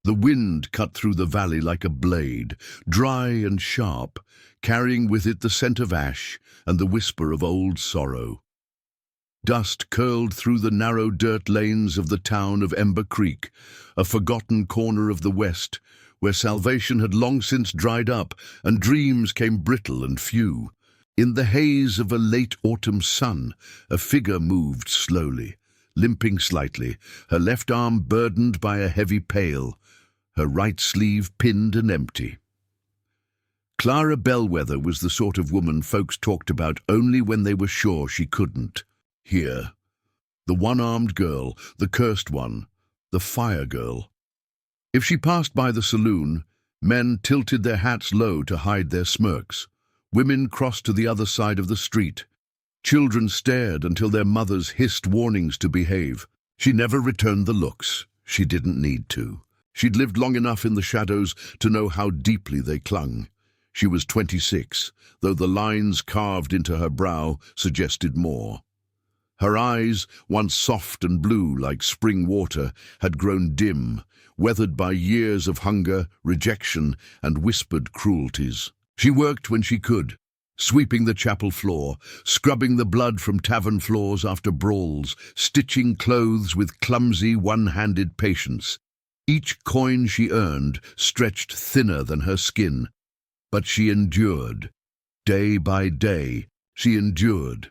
The wind cut through the valley like a blade, dry and sharp, carrying with it the scent of ash and the whisper of old sorrow. Dust curled through the narrow dirt lanes of the town of Ember Creek, a forgotten corner of the West, where salvation had long since dried up and dreams came brittle and few. In the haze of a late autumn sun, a figure moved slowly, limping slightly, her left arm burdened by a heavy pail, her right sleeve pinned and empty. Clara Bellwether was the sort of woman folks talked about only when they were sure she couldn't. Here, the one-armed girl, the cursed one, the fire girl. If she passed by the saloon, men tilted their hats low to hide their smirks. Women crossed to the other side of the street. Children stared until their mothers hissed warnings to behave. She never returned the looks. She didn't need to. She'd lived long enough in the shadows to know how deeply they clung. She was 26, though the lines carved into her brow suggested more. Her eyes, once soft and blue like spring water, had grown dim, weathered by years of hunger, rejection, and whispered cruelties. She worked when she could, sweeping the chapel floor, scrubbing the blood from tavern floors after brawls, stitching clothes with clumsy, one-handed patience. Each coin she earned stretched thinner than her skin, but she endured. Day by day, she endured.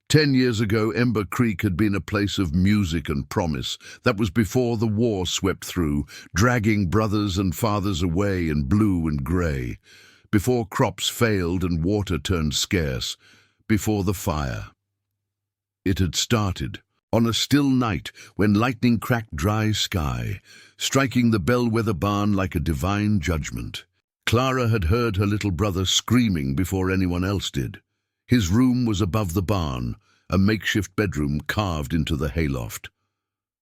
10 years ago, Ember Creek had been a place of music and promise. That was before the war swept through, dragging brothers and fathers away in blue and grey. Before crops failed and water turned scarce. Before the fire. It had started on a still night when lightning cracked dry sky, striking the Bellwether barn like a divine judgment. Clara had heard her little brother screaming before anyone else did. His room was above the barn, a makeshift bedroom carved into the hayloft.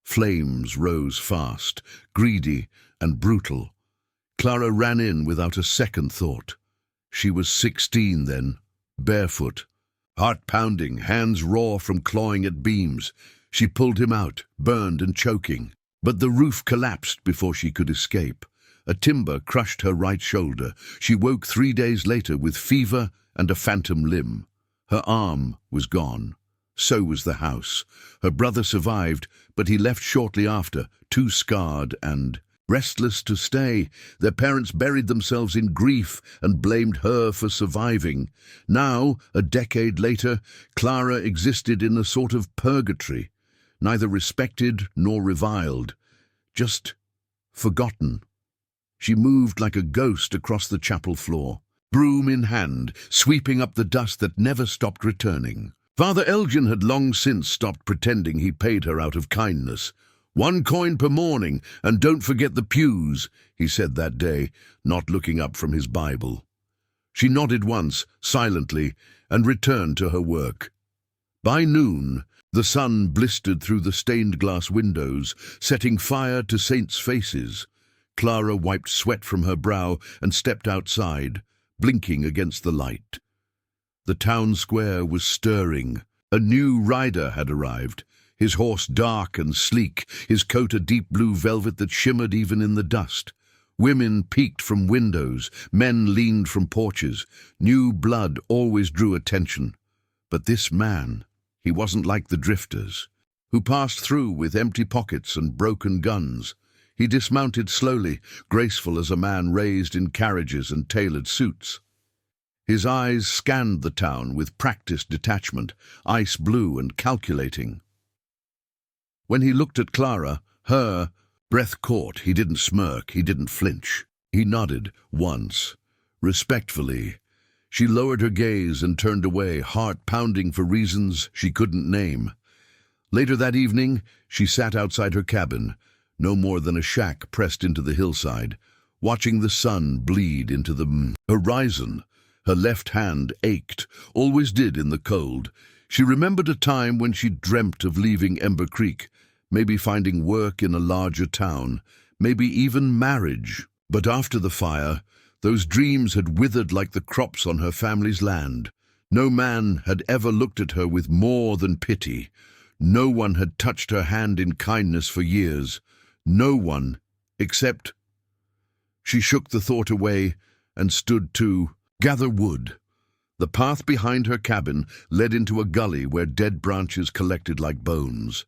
Flames rose fast, greedy and brutal. Clara ran in without a second thought. She was 16 then, barefoot, heart pounding, hands raw from clawing at beams. She pulled him out, burned and choking. But the roof collapsed before she could escape. A timber crushed her right shoulder. She woke 3 days later with fever and a phantom limb. Her arm was gone. So was the house. Her brother survived, but he left shortly after, too scarred and restless to stay. Their parents buried themselves in grief and blamed her for surviving. Now, a decade later, Clara existed in a sort of purgatory, neither respected nor reviled, just forgotten. She moved like a ghost across the chapel floor, broom in hand, sweeping up the dust that never stopped returning. Father Elgin had long since stopped pretending he paid her out of kindness. 1 coin per morning, and don't forget the pews, he said that day, not looking up from his Bible. She nodded once, silently, and returned to her work. By noon, the sun blistered through the stained-glass windows, setting fire to saints' faces. Clara wiped sweat from her brow and stepped outside, blinking against the light. The town square was stirring. A new rider had arrived, his horse dark and sleek, his coat a deep blue velvet that shimmered even in the dust. Women peeked from windows, men leaned from porches. New blood always drew attention. But this man, he wasn't like the drifters, who passed through with empty pockets and broken guns. He dismounted slowly, graceful as a man raised in carriages and tailored suits. His eyes scanned the town with practiced detachment, ice blue and calculating. When he looked at Clara, her breath caught. He didn't smirk, he didn't flinch. He nodded once, respectfully. She lowered her gaze and turned away, heart pounding for reasons she couldn't name. Later that evening, she sat outside her cabin, no more than a shack pressed into the hillside, watching the sun bleed into the horizon. Her left hand ached, always did in the cold. She remembered a time when she dreamt of leaving Ember Creek, maybe finding work in a larger town, maybe even marriage. But after the fire, those dreams had withered like the crops on her family's land. No man had ever looked at her with more than pity. No one had touched her hand in kindness for years. No one Except she shook the thought away and stood to gather wood. The path behind her cabin led into a gully where dead branches collected like bones.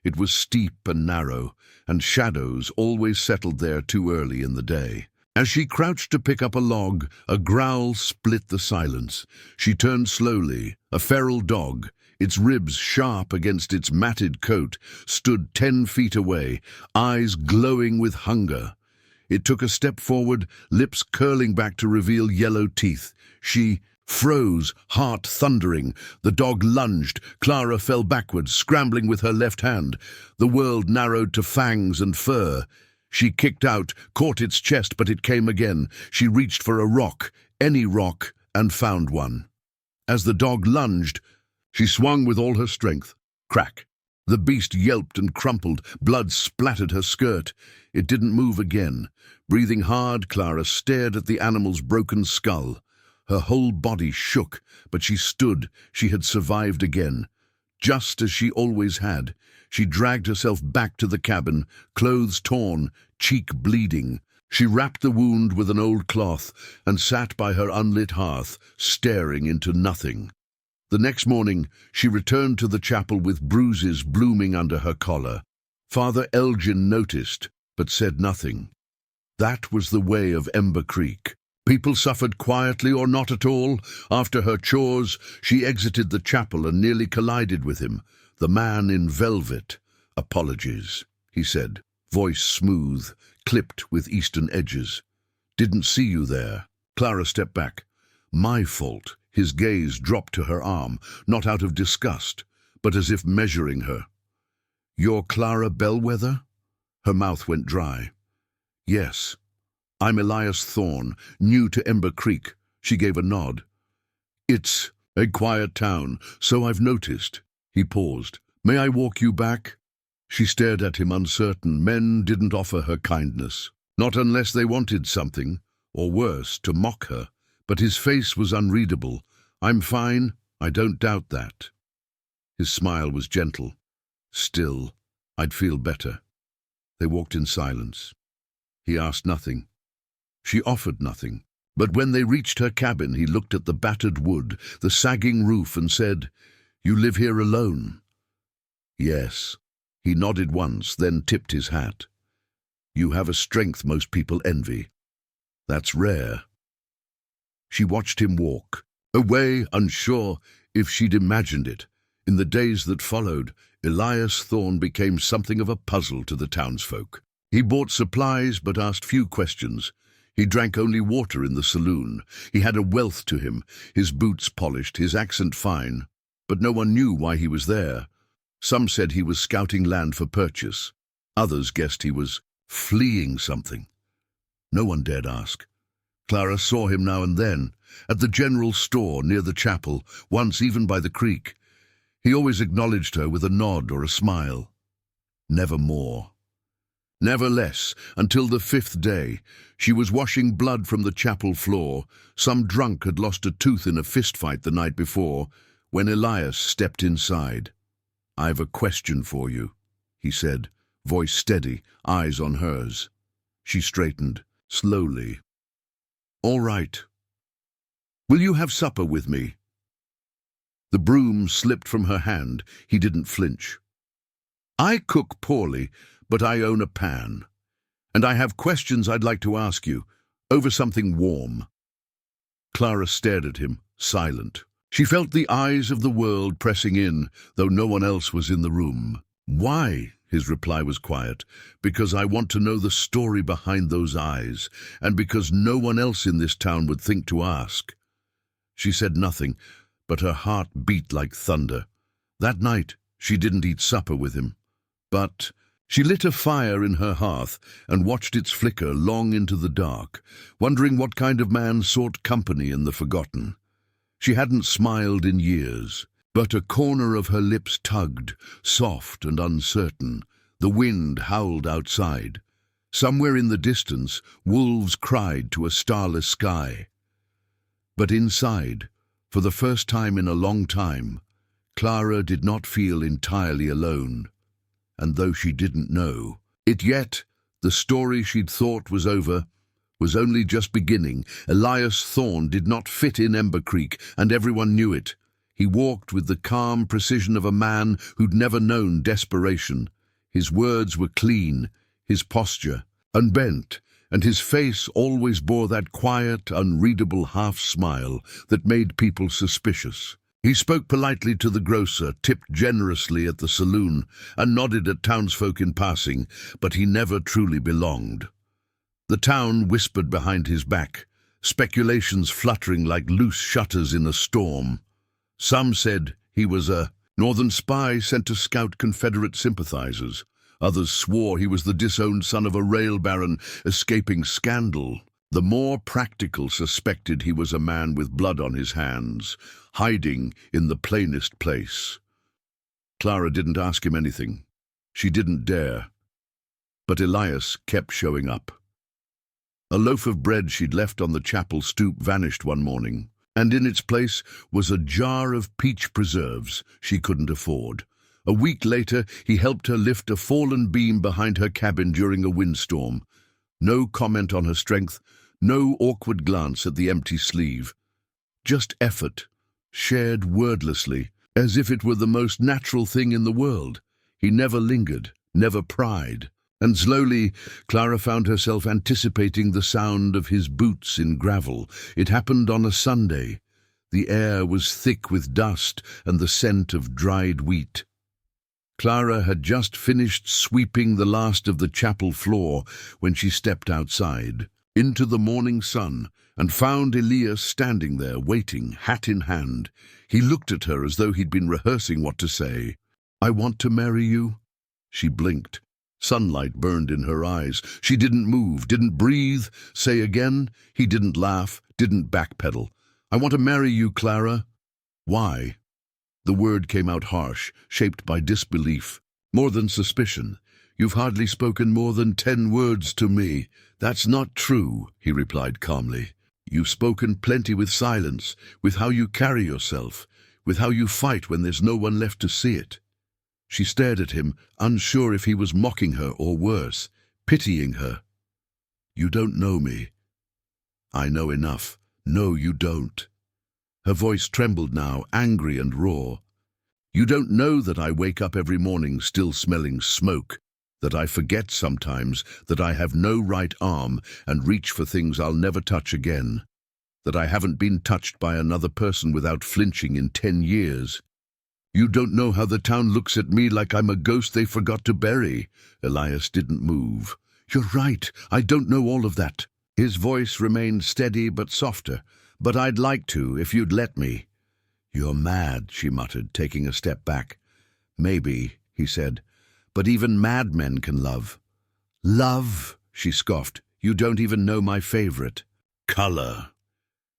It was steep and narrow, and shadows always settled there too early in the day. As she crouched to pick up a log, a growl split the silence. She turned slowly. A feral dog, its ribs sharp against its matted coat, stood 10 feet away, eyes glowing with hunger. It took a step forward, lips curling back to reveal yellow teeth. She froze, heart thundering. The dog lunged. Clara fell backwards, scrambling with her left hand. The world narrowed to fangs and fur. She kicked out, caught its chest, but it came again. She reached for a rock, any rock, and found one. As the dog lunged, she swung with all her strength. Crack! The beast yelped and crumpled. Blood splattered her skirt. It didn't move again. Breathing hard, Clara stared at the animal's broken skull. Her whole body shook, but she stood. She had survived again. Just as she always had. She dragged herself back to the cabin, clothes torn, cheek bleeding. She wrapped the wound with an old cloth and sat by her unlit hearth, staring into nothing. The next morning, she returned to the chapel with bruises blooming under her collar. Father Elgin noticed, but said nothing. That was the way of Ember Creek. People suffered quietly or not at all. After her chores, she exited the chapel and nearly collided with him. The man in velvet. "Apologies," he said, voice smooth, clipped with eastern edges. "Didn't see you there." Clara stepped back. "My fault." His gaze dropped to her arm, not out of disgust, but as if measuring her. "You're Clara Bellwether?" Her mouth went dry. "Yes. I'm Elias Thorne, new to Ember Creek." She gave a nod. "It's a quiet town, so I've noticed." He paused. "May I walk you back?" She stared at him uncertain. Men didn't offer her kindness. Not unless they wanted something, or worse, to mock her. But his face was unreadable. "I'm fine. I don't doubt that." His smile was gentle. "Still, I'd feel better." They walked in silence. He asked nothing. She offered nothing. But when they reached her cabin, he looked at the battered wood, the sagging roof, and said, "You live here alone?" "Yes." He nodded once, then tipped his hat. "You have a strength most people envy. That's rare." She watched him walk, away, unsure if she'd imagined it. In the days that followed, Elias Thorne became something of a puzzle to the townsfolk. He bought supplies but asked few questions. He drank only water in the saloon. He had a wealth to him, his boots polished, his accent fine. But no one knew why he was there. Some said he was scouting land for purchase. Others guessed he was fleeing something. No one dared ask. Clara saw him now and then, at the general store near the chapel, once even by the creek. He always acknowledged her with a nod or a smile. Never more. Never less, until the 5th day. She was washing blood from the chapel floor. Some drunk had lost a tooth in a fistfight the night before, when Elias stepped inside. "I've a question for you," he said, voice steady, eyes on hers. She straightened, slowly. "All right. Will you have supper with me?" The broom slipped from her hand. He didn't flinch. "I cook poorly, but I own a pan. And I have questions I'd like to ask you, over something warm." Clara stared at him, silent. She felt the eyes of the world pressing in, though no one else was in the room. "Why?" His reply was quiet. "Because I want to know the story behind those eyes, and because no one else in this town would think to ask." She said nothing, but her heart beat like thunder. That night, she didn't eat supper with him. But she lit a fire in her hearth and watched its flicker long into the dark, wondering what kind of man sought company in the forgotten. She hadn't smiled in years, but a corner of her lips tugged, soft and uncertain. The wind howled outside. Somewhere in the distance, wolves cried to a starless sky. But inside, for the first time in a long time, Clara did not feel entirely alone. And though she didn't know it yet, The story she'd thought was over was only just beginning. Elias Thorne did not fit in Ember Creek, and everyone knew it. He walked with the calm precision of a man who'd never known desperation. His words were clean, his posture unbent, and his face always bore that quiet, unreadable half-smile that made people suspicious. He spoke politely to the grocer, tipped generously at the saloon, and nodded at townsfolk in passing, but he never truly belonged. The town whispered behind his back, speculations fluttering like loose shutters in a storm. Some said he was a northern spy sent to scout Confederate sympathizers. Others swore he was the disowned son of a rail baron escaping scandal. The more practical suspected he was a man with blood on his hands, hiding in the plainest place. Clara didn't ask him anything. She didn't dare. But Elias kept showing up. A loaf of bread she'd left on the chapel stoop vanished one morning, and in its place was a jar of peach preserves she couldn't afford. A week later, he helped her lift a fallen beam behind her cabin during a windstorm. No comment on her strength, no awkward glance at the empty sleeve. Just effort, shared wordlessly, as if it were the most natural thing in the world. He never lingered, never pried. And slowly, Clara found herself anticipating the sound of his boots in gravel. It happened on a Sunday. The air was thick with dust and the scent of dried wheat. Clara had just finished sweeping the last of the chapel floor when she stepped outside, into the morning sun, and found Elias standing there, waiting, hat in hand. He looked at her as though he'd been rehearsing what to say. "I want to marry you." She blinked. Sunlight burned in her eyes. She didn't move, didn't breathe. Say again. He didn't laugh, didn't backpedal. "I want to marry you, Clara." "Why?" The word came out harsh, shaped by disbelief. "More than suspicion. You've hardly spoken more than 10 words to me." "That's not true," he replied calmly. "You've spoken plenty with silence, with how you carry yourself, with how you fight when there's no one left to see it." She stared at him, unsure if he was mocking her or worse, pitying her. "You don't know me." "I know enough." "No, you don't." Her voice trembled now, angry and raw. "You don't know that I wake up every morning still smelling smoke, that I forget sometimes that I have no right arm and reach for things I'll never touch again, that I haven't been touched by another person without flinching in 10 years. You don't know how the town looks at me like I'm a ghost they forgot to bury." Elias didn't move. "You're right, I don't know all of that." His voice remained steady but softer. "But I'd like to, if you'd let me." "You're mad," she muttered, taking a step back. "Maybe," he said, "but even madmen can love." "Love?" she scoffed. "You don't even know my favorite." "Color."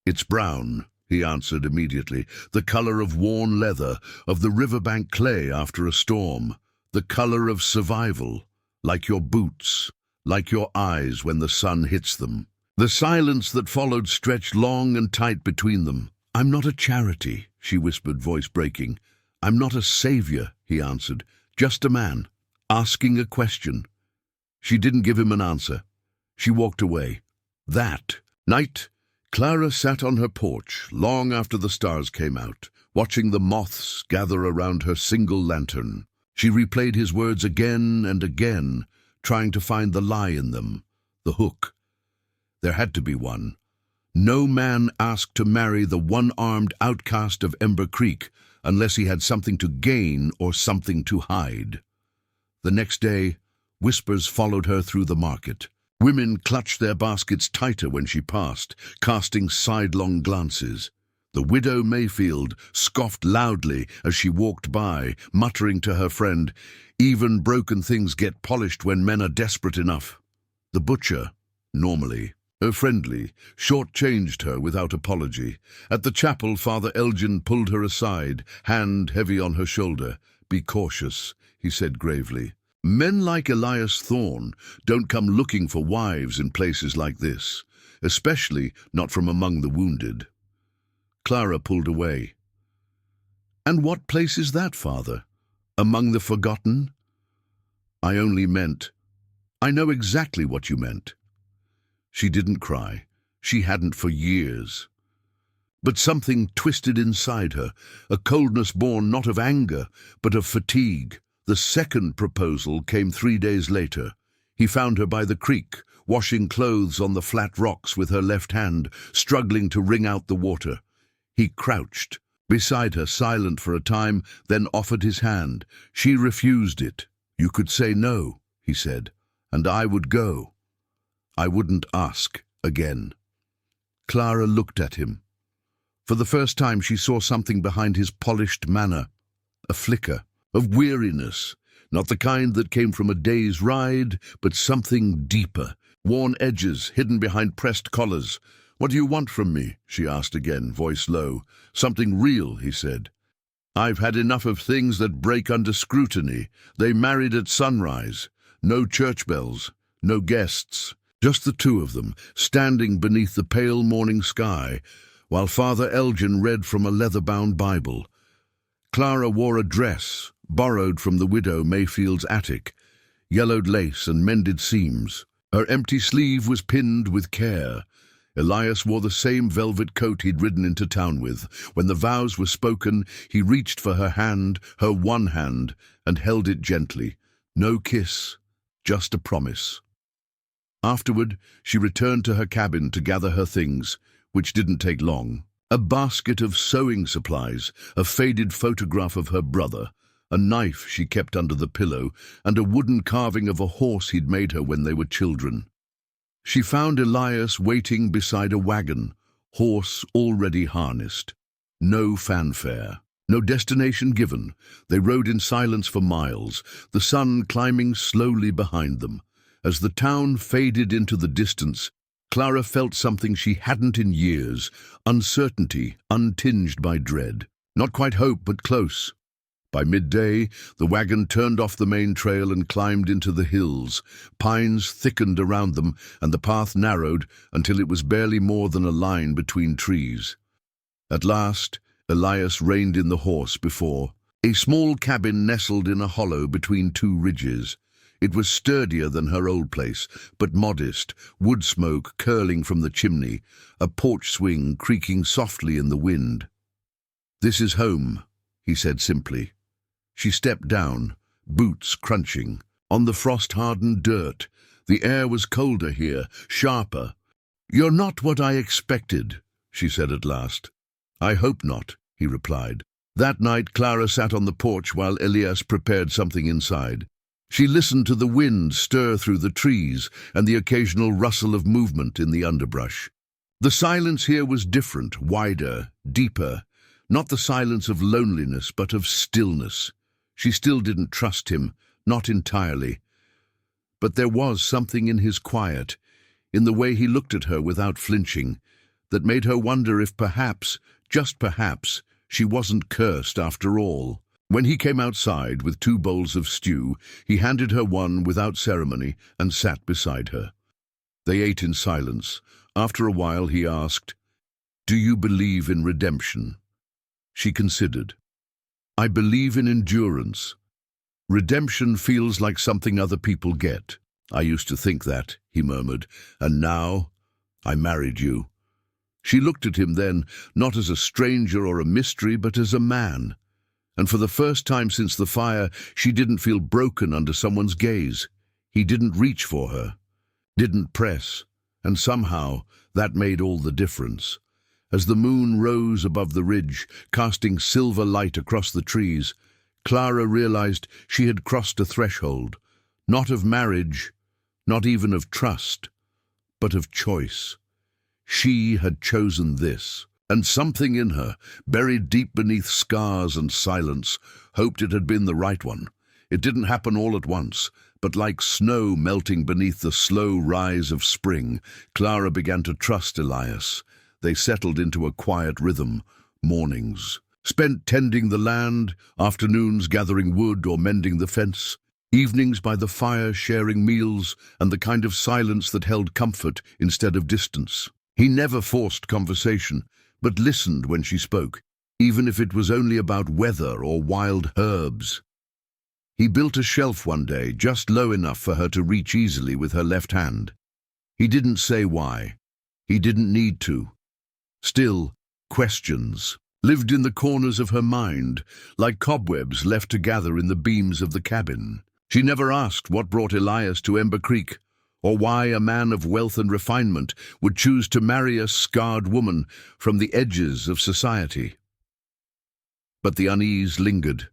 "It's brown," he answered immediately. "The color of worn leather, of the riverbank clay after a storm. The color of survival, like your boots, like your eyes when the sun hits them." The silence that followed stretched long and tight between them. "I'm not a charity," she whispered, voice breaking. "I'm not a savior," he answered. "Just a man, asking a question." She didn't give him an answer. She walked away. That night, Clara sat on her porch long after the stars came out, watching the moths gather around her single lantern. She replayed his words again and again, trying to find the lie in them, the hook. There had to be one. No man asked to marry the one-armed outcast of Ember Creek unless he had something to gain or something to hide. The next day, whispers followed her through the market. Women clutched their baskets tighter when she passed, casting sidelong glances. The widow Mayfield scoffed loudly as she walked by, muttering to her friend, "Even broken things get polished when men are desperate enough." The butcher, normally friendly, short-changed her without apology. At the chapel, Father Elgin pulled her aside, hand heavy on her shoulder. "Be cautious," he said gravely. "Men like Elias Thorne don't come looking for wives in places like this, especially not from among the wounded." Clara pulled away. "And what place is that, Father? Among the forgotten?" "I only meant I know exactly what you meant." She didn't cry. She hadn't for years. But something twisted inside her, a coldness born not of anger, but of fatigue. The second proposal came 3 days later. He found her by the creek, washing clothes on the flat rocks with her left hand, struggling to wring out the water. He crouched beside her, silent for a time, then offered his hand. She refused it. "You could say no," he said, "and I would go. I wouldn't ask again." Clara looked at him. For the first time she saw something behind his polished manner, a flicker of weariness, not the kind that came from a day's ride, but something deeper, worn edges hidden behind pressed collars. "What do you want from me?" she asked again, voice low. "Something real," he said. "I've had enough of things that break under scrutiny. They married at sunrise. No church bells, no guests, just the two of them, standing beneath the pale morning sky, while Father Elgin read from a leather-bound Bible. Clara wore a dress, borrowed from the widow Mayfield's attic, yellowed lace and mended seams. Her empty sleeve was pinned with care. Elias wore the same velvet coat he'd ridden into town with. When the vows were spoken, he reached for her hand, her one hand, and held it gently. No kiss, just a promise. Afterward, she returned to her cabin to gather her things, which didn't take long. A basket of sewing supplies, a faded photograph of her brother, a knife she kept under the pillow, and a wooden carving of a horse he'd made her when they were children. She found Elias waiting beside a wagon, horse already harnessed. No fanfare, no destination given. They rode in silence for miles, the sun climbing slowly behind them. As the town faded into the distance, Clara felt something she hadn't in years, uncertainty untinged by dread. Not quite hope, but close. By midday, the wagon turned off the main trail and climbed into the hills. Pines thickened around them, and the path narrowed until it was barely more than a line between trees. At last, Elias reined in the horse before a small cabin nestled in a hollow between two ridges. It was sturdier than her old place, but modest, wood smoke curling from the chimney, a porch swing creaking softly in the wind. "This is home," he said simply. She stepped down, boots crunching, on the frost-hardened dirt. The air was colder here, sharper. "You're not what I expected," she said at last. "I hope not," he replied. That night, Clara sat on the porch while Elias prepared something inside. She listened to the wind stir through the trees and the occasional rustle of movement in the underbrush. The silence here was different, wider, deeper, not the silence of loneliness, but of stillness. She still didn't trust him, not entirely. But there was something in his quiet, in the way he looked at her without flinching, that made her wonder if perhaps, just perhaps, she wasn't cursed after all. When he came outside with 2 bowls of stew, he handed her one without ceremony and sat beside her. They ate in silence. After a while he asked, "Do you believe in redemption?" She considered. "I believe in endurance. Redemption feels like something other people get. I used to think that," he murmured, "and now I married you." She looked at him then, not as a stranger or a mystery, but as a man. And for the first time since the fire, she didn't feel broken under someone's gaze. He didn't reach for her, didn't press, and somehow that made all the difference. As the moon rose above the ridge, casting silver light across the trees, Clara realized she had crossed a threshold, not of marriage, not even of trust, but of choice. She had chosen this, and something in her, buried deep beneath scars and silence, hoped it had been the right one. It didn't happen all at once, but like snow melting beneath the slow rise of spring, Clara began to trust Elias. They settled into a quiet rhythm, mornings spent tending the land, afternoons gathering wood or mending the fence, evenings by the fire sharing meals, and the kind of silence that held comfort instead of distance. He never forced conversation, but listened when she spoke, even if it was only about weather or wild herbs. He built a shelf one day, just low enough for her to reach easily with her left hand. He didn't say why. He didn't need to. Still, questions lived in the corners of her mind, like cobwebs left to gather in the beams of the cabin. She never asked what brought Elias to Ember Creek, or why a man of wealth and refinement would choose to marry a scarred woman from the edges of society. But the unease lingered.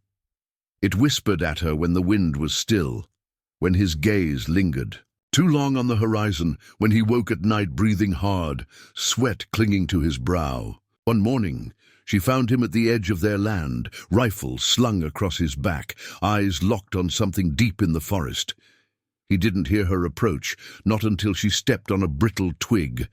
It whispered at her when the wind was still, when his gaze lingered. Too long on the horizon, when he woke at night breathing hard, sweat clinging to his brow. One morning, she found him at the edge of their land, rifle slung across his back, eyes locked on something deep in the forest. He didn't hear her approach, not until she stepped on a brittle twig.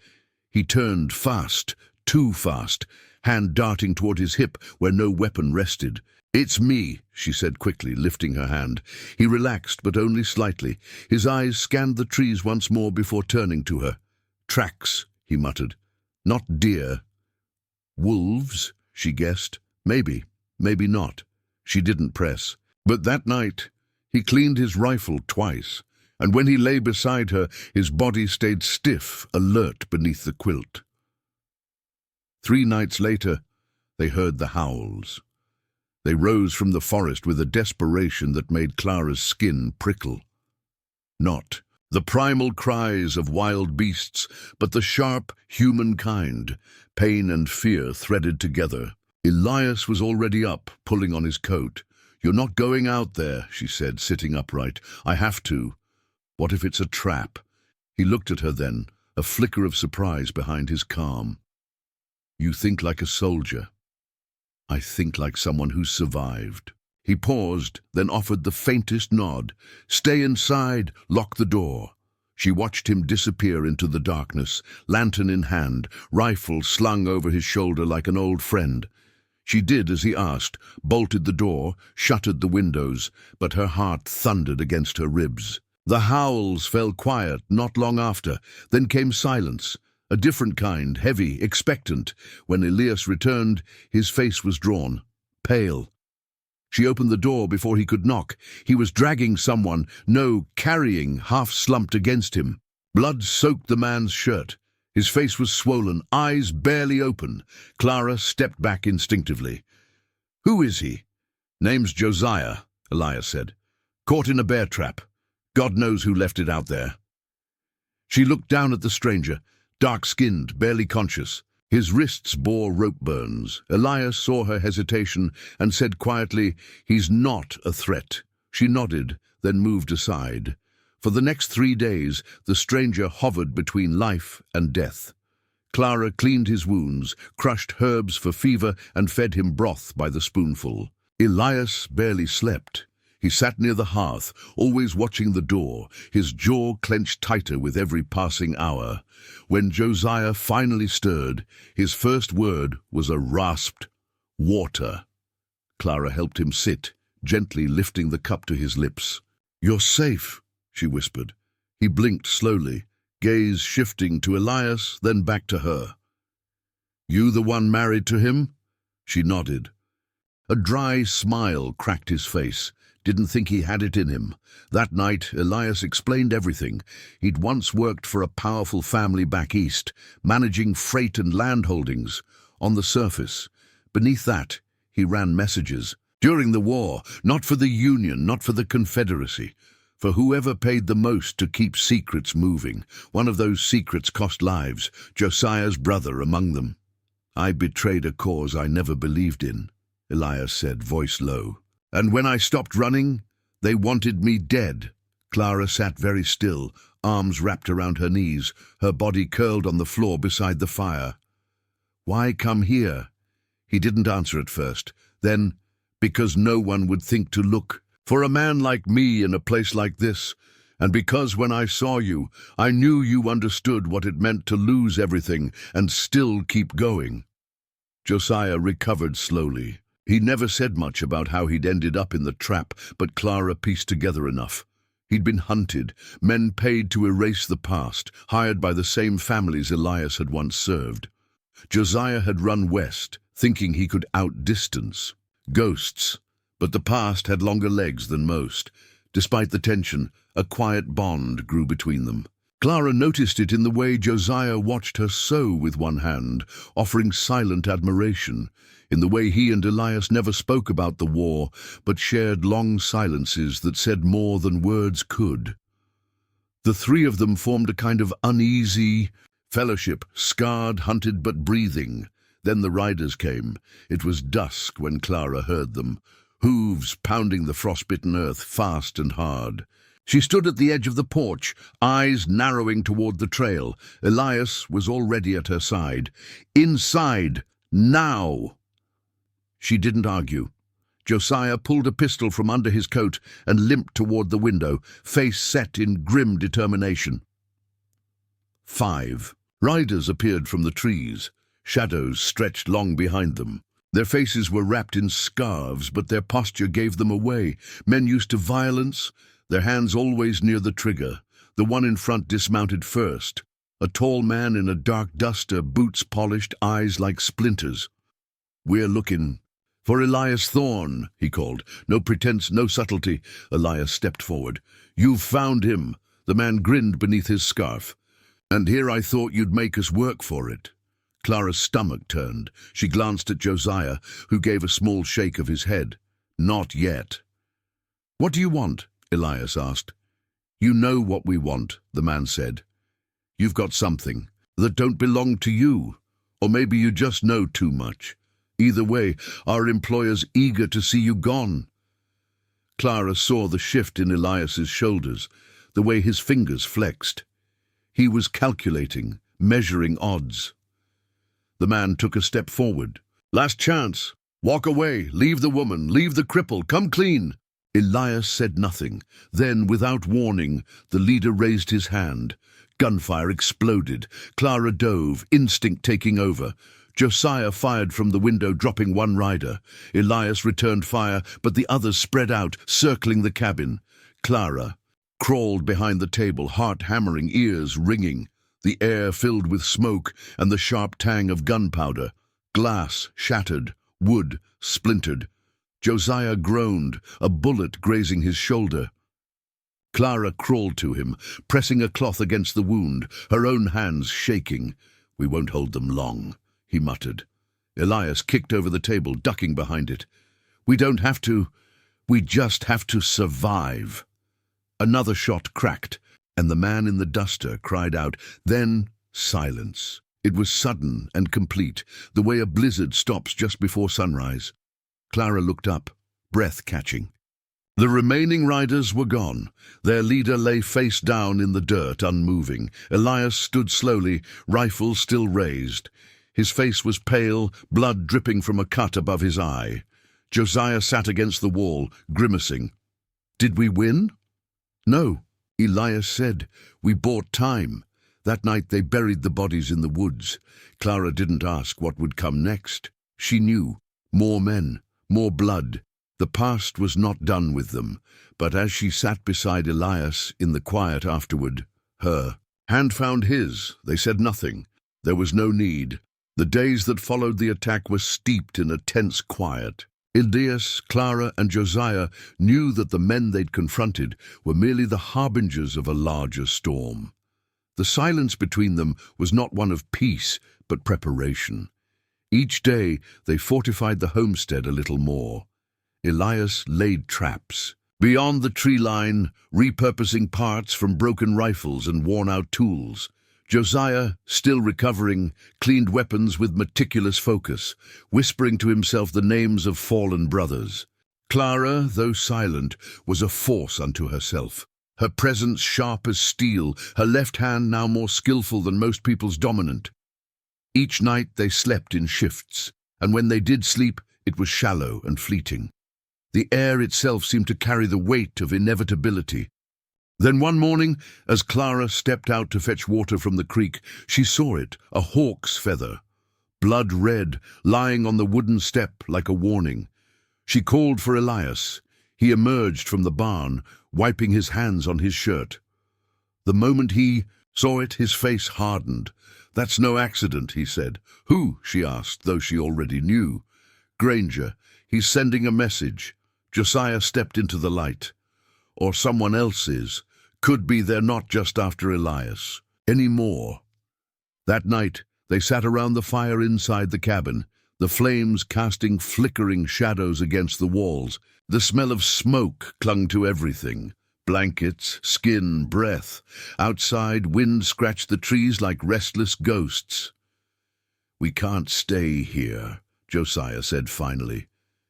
He turned fast, too fast, hand darting toward his hip where no weapon rested. "It's me," she said quickly, lifting her hand. He relaxed, but only slightly. His eyes scanned the trees once more before turning to her. "Tracks," he muttered. "Not deer." "Wolves," she guessed. Maybe, maybe not. She didn't press. But that night, he cleaned his rifle twice, and when he lay beside her, his body stayed stiff, alert beneath the quilt. 3 nights later, they heard the howls. They rose from the forest with a desperation that made Clara's skin prickle. Not the primal cries of wild beasts, but the sharp human kind, pain and fear threaded together. Elias was already up, pulling on his coat. "You're not going out there," she said, sitting upright. "I have to. What if it's a trap?" He looked at her then, a flicker of surprise behind his calm. "You think like a soldier." "I think like someone who's survived." He paused, then offered the faintest nod. "Stay inside, lock the door." She watched him disappear into the darkness, lantern in hand, rifle slung over his shoulder like an old friend. She did as he asked, bolted the door, shuttered the windows, but her heart thundered against her ribs. The howls fell quiet not long after, then came silence, a different kind, heavy, expectant. When Elias returned, his face was drawn, pale. She opened the door before he could knock. He was dragging someone, no, carrying, half slumped against him. Blood soaked the man's shirt. His face was swollen, eyes barely open. Clara stepped back instinctively. "Who is he?" "Name's Josiah," Elias said. "Caught in a bear trap. God knows who left it out there." She looked down at the stranger, dark-skinned, barely conscious. His wrists bore rope burns. Elias saw her hesitation and said quietly, "He's not a threat." She nodded, then moved aside. For the next 3 days, the stranger hovered between life and death. Clara cleaned his wounds, crushed herbs for fever, and fed him broth by the spoonful. Elias barely slept. He sat near the hearth, always watching the door, his jaw clenched tighter with every passing hour. When Josiah finally stirred, his first word was a rasped, "Water." Clara helped him sit, gently lifting the cup to his lips. "You're safe," she whispered. He blinked slowly, gaze shifting to Elias, then back to her. "You the one married to him?" She nodded. A dry smile cracked his face. Didn't think he had it in him. That night, Elias explained everything. He'd once worked for a powerful family back east, managing freight and land holdings. On the surface. Beneath that, he ran messages. During the war, not for the Union, not for the Confederacy. For whoever paid the most to keep secrets moving. One of those secrets cost lives, Josiah's brother among them. "I betrayed a cause I never believed in," Elias said, voice low. "And when I stopped running, they wanted me dead." Clara sat very still, arms wrapped around her knees, her body curled on the floor beside the fire. "Why come here?" He didn't answer at first. Then, "Because no one would think to look for a man like me in a place like this, and because when I saw you, I knew you understood what it meant to lose everything and still keep going." Josiah recovered slowly. He never said much about how he'd ended up in the trap, but Clara pieced together enough. He'd been hunted, men paid to erase the past, hired by the same families Elias had once served. Josiah had run west, thinking he could outdistance. Ghosts, But the past had longer legs than most. Despite the tension, a quiet bond grew between them. Clara noticed it in the way Josiah watched her sew with one hand, offering silent admiration, in the way he and Elias never spoke about the war, but shared long silences that said more than words could. The three of them formed a kind of uneasy fellowship, scarred, hunted, but breathing. Then the riders came. It was dusk when Clara heard them, hooves pounding the frostbitten earth fast and hard. She stood at the edge of the porch, eyes narrowing toward the trail. Elias was already at her side. Inside, now! She didn't argue. Josiah pulled a pistol from under his coat and limped toward the window, face set in grim determination. 5. Riders appeared from the trees. Shadows stretched long behind them. Their faces were wrapped in scarves, but their posture gave them away. Men used to violence, their hands always near the trigger. The one in front dismounted first. A tall man in a dark duster, boots polished, eyes like splinters. "We're looking for Elias Thorne," he called. No pretense, no subtlety. Elias stepped forward. "You've found him." The man grinned beneath his scarf. "And here I thought you'd make us work for it." Clara's stomach turned. She glanced at Josiah, who gave a small shake of his head. "Not yet." "What do you want?" Elias asked. "You know what we want," the man said. "You've got something that don't belong to you. Or maybe you just know too much. Either way, our employer's eager to see you gone." Clara saw the shift in Elias's shoulders, the way his fingers flexed. He was calculating, measuring odds. The man took a step forward. "Last chance. Walk away. Leave the woman. Leave the cripple. Come clean." Elias said nothing. Then, without warning, the leader raised his hand. Gunfire exploded. Clara dove, instinct taking over. Josiah fired from the window, dropping one rider. Elias returned fire, but the others spread out, circling the cabin. Clara crawled behind the table, heart hammering, ears ringing. The air filled with smoke and the sharp tang of gunpowder. Glass shattered, wood splintered. Josiah groaned, a bullet grazing his shoulder. Clara crawled to him, pressing a cloth against the wound, her own hands shaking. "We won't hold them long," he muttered. Elias kicked over the table, ducking behind it. "We don't have to. We just have to survive." Another shot cracked, and the man in the duster cried out. Then silence. It was sudden and complete, the way a blizzard stops just before sunrise. Clara looked up, breath catching. The remaining riders were gone. Their leader lay face down in the dirt, unmoving. Elias stood slowly, rifle still raised. His face was pale, blood dripping from a cut above his eye. Josiah sat against the wall, grimacing. "Did we win?" "No," Elias said. "We bought time." That night they buried the bodies in the woods. Clara didn't ask what would come next. She knew. More men, more blood. The past was not done with them, but as she sat beside Elias in the quiet afterward, her hand found his. They said nothing. There was no need. The days that followed the attack were steeped in a tense quiet. Elias, Clara, and Josiah knew that the men they'd confronted were merely the harbingers of a larger storm. The silence between them was not one of peace, but preparation. Each day they fortified the homestead a little more. Elias laid traps beyond the tree line, repurposing parts from broken rifles and worn-out tools. Josiah, still recovering, cleaned weapons with meticulous focus, whispering to himself the names of fallen brothers. Clara, though silent, was a force unto herself. Her presence sharp as steel, her left hand now more skillful than most people's dominant. Each night they slept in shifts, and when they did sleep, it was shallow and fleeting. The air itself seemed to carry the weight of inevitability. Then one morning, as Clara stepped out to fetch water from the creek, she saw it, a hawk's feather, blood red, lying on the wooden step like a warning. She called for Elias. He emerged from the barn, wiping his hands on his shirt. The moment he saw it, his face hardened. "That's no accident," he said. "Who?" she asked, though she already knew. "Granger. He's sending a message." Josiah stepped into the light. Or someone else is. Could be they're not just after Elias anymore. That night, they sat around the fire inside the cabin, the flames casting flickering shadows against the walls. The smell of smoke clung to everything. Blankets, skin, breath. Outside, wind scratched the trees like restless ghosts. "We can't stay here," Josiah said finally.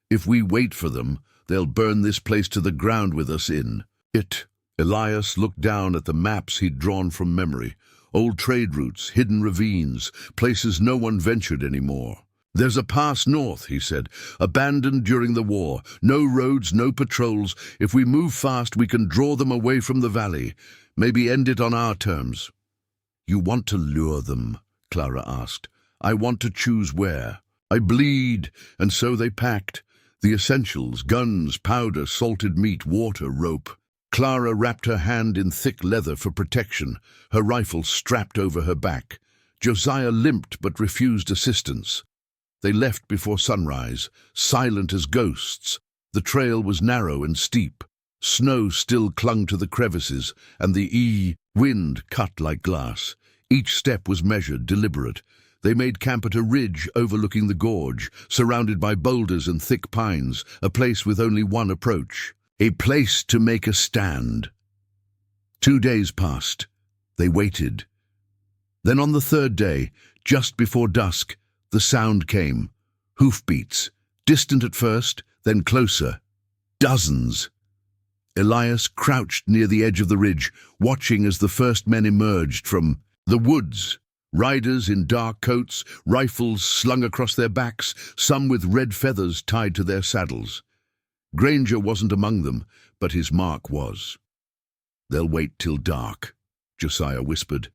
"If we wait for them, they'll burn this place to the ground with us in it." Elias looked down at the maps he'd drawn from memory. Old trade routes, hidden ravines, places no one ventured anymore. "There's a pass north," he said, "abandoned during the war. No roads, no patrols. If we move fast, we can draw them away from the valley. Maybe end it on our terms." "You want to lure them?" Clara asked. "I want to choose where. I bleed." And so they packed. The essentials: guns, powder, salted meat, water, rope. Clara wrapped her hand in thick leather for protection, her rifle strapped over her back. Josiah limped but refused assistance. They left before sunrise, silent as ghosts. The trail was narrow and steep. Snow still clung to the crevices, and the wind cut like glass. Each step was measured, deliberate. They made camp at a ridge overlooking the gorge, surrounded by boulders and thick pines, a place with only one approach. A place to make a stand. 2 days passed. They waited. Then on the third day, just before dusk, the sound came. Hoofbeats, distant at first, then closer. Dozens. Elias crouched near the edge of the ridge, watching as the first men emerged from the woods. Riders in dark coats, rifles slung across their backs, some with red feathers tied to their saddles. Granger wasn't among them, but his mark was. "They'll wait till dark," Josiah whispered.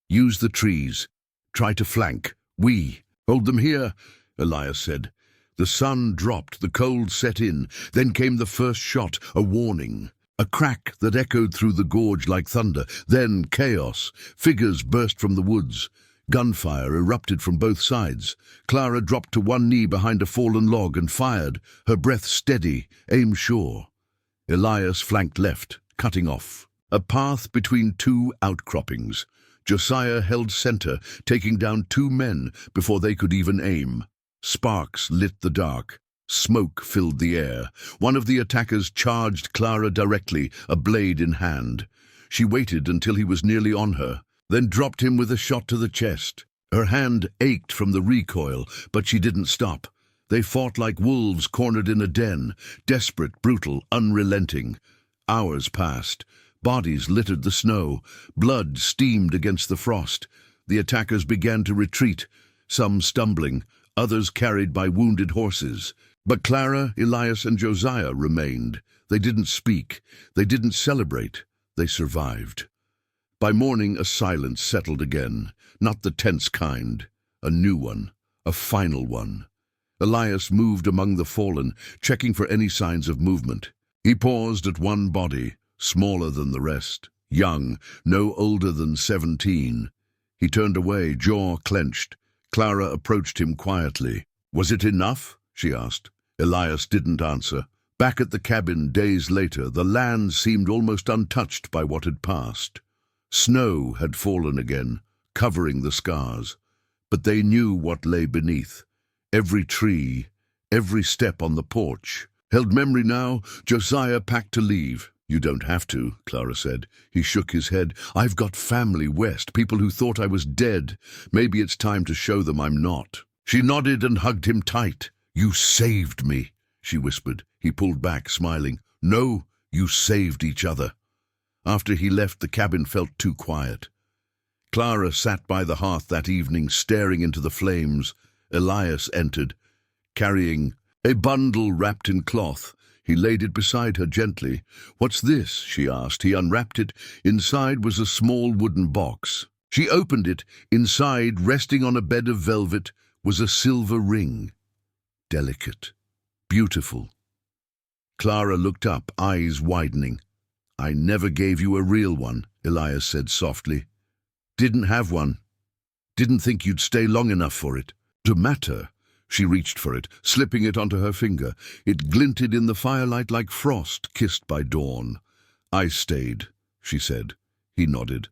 "Use the trees. Try to flank. Hold them here," Elias said. The sun dropped, the cold set in. Then came the first shot, a warning. A crack that echoed through the gorge like thunder. Then chaos. Figures burst from the woods. Gunfire erupted from both sides. Clara dropped to one knee behind a fallen log and fired, her breath steady, aim sure. Elias flanked left, cutting off. A path between two outcroppings. Josiah held center, taking down 2 men before they could even aim. Sparks lit the dark. Smoke filled the air. One of the attackers charged Clara directly, a blade in hand. She waited until he was nearly on her, then dropped him with a shot to the chest. Her hand ached from the recoil, but she didn't stop. They fought like wolves cornered in a den, desperate, brutal, unrelenting. Hours passed. Bodies littered the snow. Blood steamed against the frost. The attackers began to retreat, some stumbling, others carried by wounded horses. But Clara, Elias, and Josiah remained. They didn't speak. They didn't celebrate. They survived. By morning, a silence settled again, not the tense kind, a new one, a final one. Elias moved among the fallen, checking for any signs of movement. He paused at one body, smaller than the rest, young, no older than 17. He turned away, jaw clenched. Clara approached him quietly. "Was it enough?" she asked. Elias didn't answer. Back at the cabin days later, the land seemed almost untouched by what had passed. Snow had fallen again, covering the scars. But they knew what lay beneath. Every tree, every step on the porch. Held memory now, Josiah packed to leave. "You don't have to," Clara said. He shook his head. "I've got family west, people who thought I was dead. Maybe it's time to show them I'm not." She nodded and hugged him tight. "You saved me," she whispered. He pulled back, smiling. "No, you saved each other." After he left, the cabin felt too quiet. Clara sat by the hearth that evening, staring into the flames. Elias entered, carrying a bundle wrapped in cloth. He laid it beside her gently. "What's this?" she asked. He unwrapped it. Inside was a small wooden box. She opened it. Inside, resting on a bed of velvet, was a silver ring. Delicate, beautiful. Clara looked up, eyes widening. "I never gave you a real one," Elias said softly. "Didn't have one. Didn't think you'd stay long enough for it to matter." She reached for it, slipping it onto her finger. It glinted in the firelight like frost kissed by dawn. "I stayed," she said. He nodded.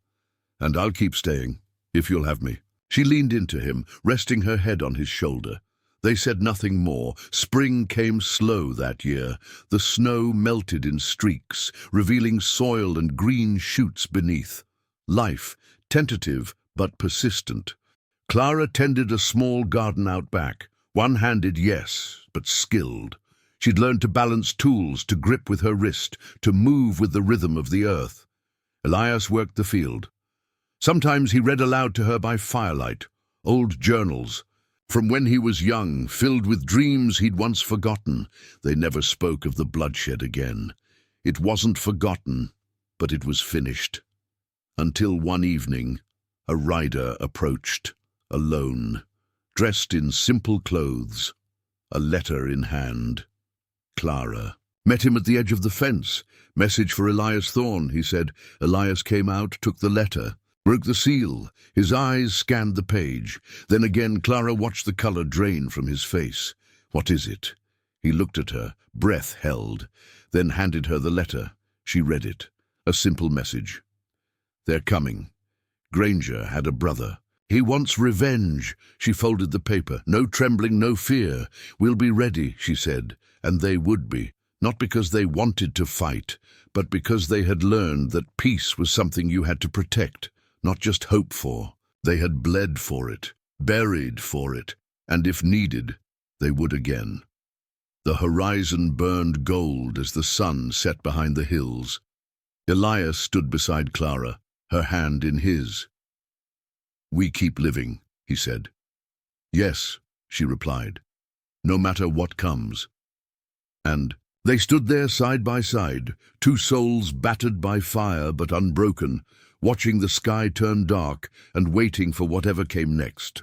"And I'll keep staying, if you'll have me." She leaned into him, resting her head on his shoulder. They said nothing more. Spring came slow that year. The snow melted in streaks, revealing soil and green shoots beneath. Life, tentative but persistent. Clara tended a small garden out back. One-handed, yes, but skilled. She'd learned to balance tools, to grip with her wrist, to move with the rhythm of the earth. Elias worked the field. Sometimes he read aloud to her by firelight, old journals, from when he was young, filled with dreams he'd once forgotten. They never spoke of the bloodshed again. It wasn't forgotten, but it was finished. Until one evening, a rider approached, alone, dressed in simple clothes, a letter in hand. Clara met him at the edge of the fence. "Message for Elias Thorne," he said. Elias came out, took the letter, broke the seal. His eyes scanned the page. Then again Clara watched the color drain from his face. "What is it?" He looked at her, breath held, then handed her the letter. She read it. A simple message. "They're coming. Granger had a brother. He wants revenge." She folded the paper. No trembling, no fear. "We'll be ready," she said. And they would be. Not because they wanted to fight, but because they had learned that peace was something you had to protect, not just hope for. They had bled for it, buried for it, and if needed, they would again. The horizon burned gold as the sun set behind the hills. Elias stood beside Clara, her hand in his. "We keep living," he said. "Yes," she replied, "no matter what comes." And they stood there side by side, two souls battered by fire but unbroken, watching the sky turn dark and waiting for whatever came next.